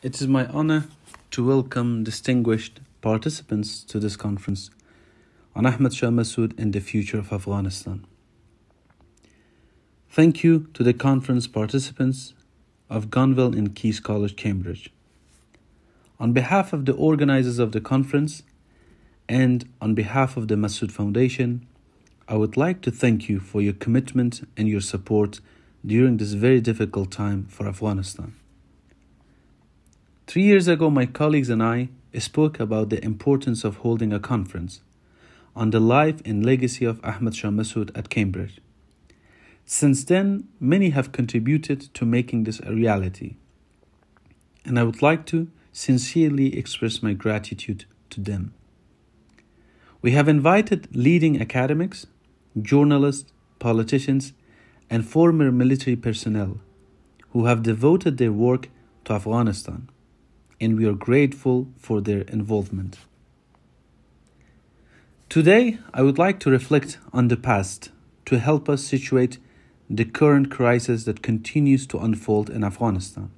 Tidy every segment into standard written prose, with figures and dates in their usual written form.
It is my honor to welcome distinguished participants to this conference on Ahmad Massoud and the future of Afghanistan. Thank you to the conference participants of Gonville and King's College, Cambridge. On behalf of the organizers of the conference and on behalf of the Massoud Foundation, I would like to thank you for your commitment and your support during this very difficult time for Afghanistan. 3 years ago, my colleagues and I spoke about the importance of holding a conference on the life and legacy of Ahmad Massoud at Cambridge. Since then, many have contributed to making this a reality, and I would like to sincerely express my gratitude to them. We have invited leading academics, journalists, politicians, and former military personnel who have devoted their work to Afghanistan, and we are grateful for their involvement. Today, I would like to reflect on the past to help us situate the current crisis that continues to unfold in Afghanistan.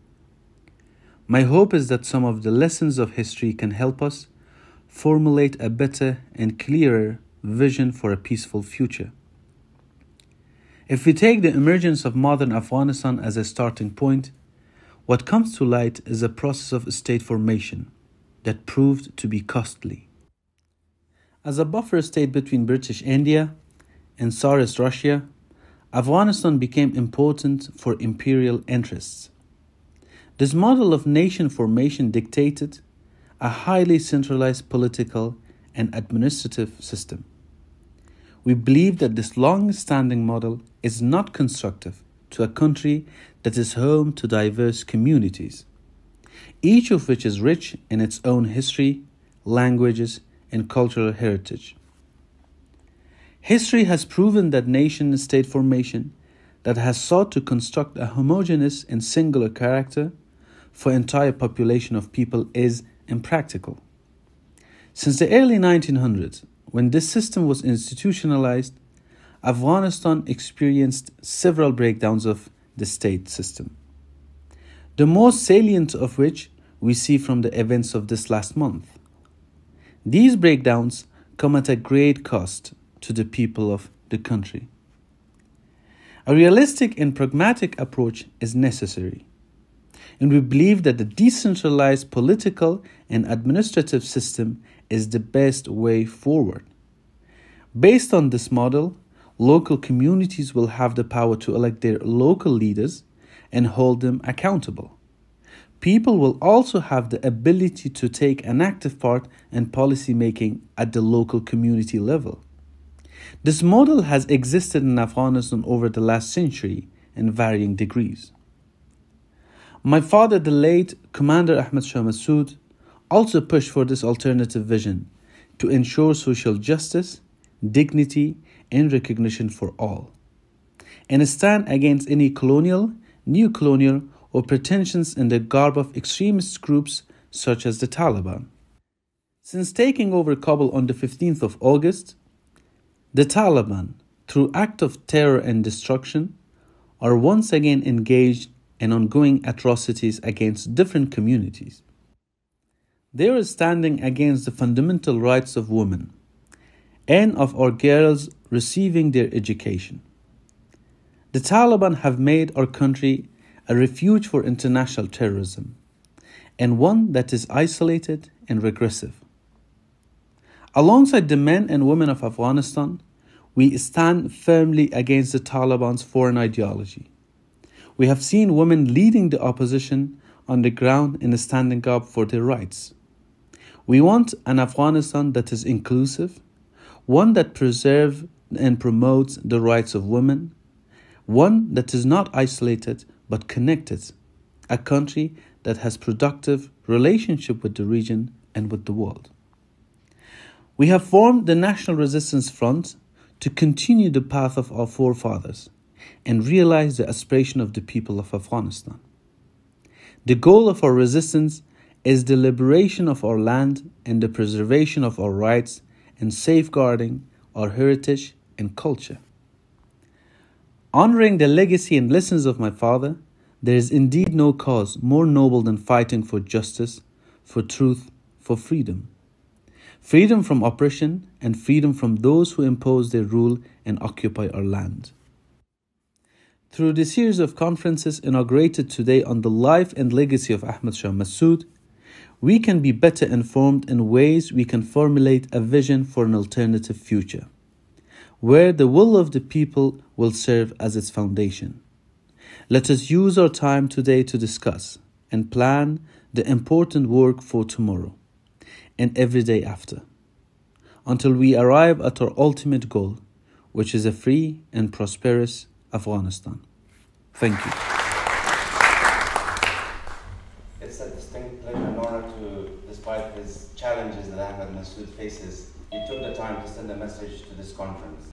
My hope is that some of the lessons of history can help us formulate a better and clearer vision for a peaceful future. If we take the emergence of modern Afghanistan as a starting point, what comes to light is a process of state formation that proved to be costly. As a buffer state between British India and Tsarist Russia, Afghanistan became important for imperial interests. This model of nation formation dictated a highly centralized political and administrative system. We believe that this long-standing model is not constructive to a country that is home to diverse communities, each of which is rich in its own history, languages, and cultural heritage. History has proven that nation-state formation that has sought to construct a homogeneous and singular character for entire population of people is impractical. Since the early 1900s, when this system was institutionalized, Afghanistan experienced several breakdowns of the state system, the most salient of which we see from the events of this last month. These breakdowns come at a great cost to the people of the country. A realistic and pragmatic approach is necessary, and we believe that the decentralized political and administrative system is the best way forward. Based on this model, local communities will have the power to elect their local leaders and hold them accountable. People will also have the ability to take an active part in policy making at the local community level. This model has existed in Afghanistan over the last century in varying degrees. My father, the late Commander Ahmad Massoud, also pushed for this alternative vision to ensure social justice, dignity, and recognition for all, and stand against any colonial, neo-colonial, or pretensions in the garb of extremist groups such as the Taliban. Since taking over Kabul on the 15th of August, the Taliban, through acts of terror and destruction, are once again engaged in ongoing atrocities against different communities. They are standing against the fundamental rights of women and of our girls receiving their education. The Taliban have made our country a refuge for international terrorism, and one that is isolated and regressive. Alongside the men and women of Afghanistan, we stand firmly against the Taliban's foreign ideology. We have seen women leading the opposition on the ground and standing up for their rights. We want an Afghanistan that is inclusive, one that preserves and promotes the rights of women, one that is not isolated but connected, a country that has productive relationship with the region and with the world. We have formed the National Resistance Front to continue the path of our forefathers and realize the aspiration of the people of Afghanistan. The goal of our resistance is the liberation of our land and the preservation of our rights and safeguarding our heritage and culture. Honoring the legacy and lessons of my father, There is indeed no cause more noble than fighting for justice, for truth, for freedom. Freedom from oppression and freedom from those who impose their rule and occupy our land. Through the series of conferences inaugurated today on the life and legacy of Ahmad Massoud, we can be better informed in ways we can formulate a vision for an alternative future, where the will of the people will serve as its foundation. Let us use our time today to discuss and plan the important work for tomorrow and every day after, until we arrive at our ultimate goal, which is a free and prosperous Afghanistan. Thank you. It's a distinct pleasure and honor to, despite his challenges that Ahmad Massoud faces, he took the time to send a message to this conference.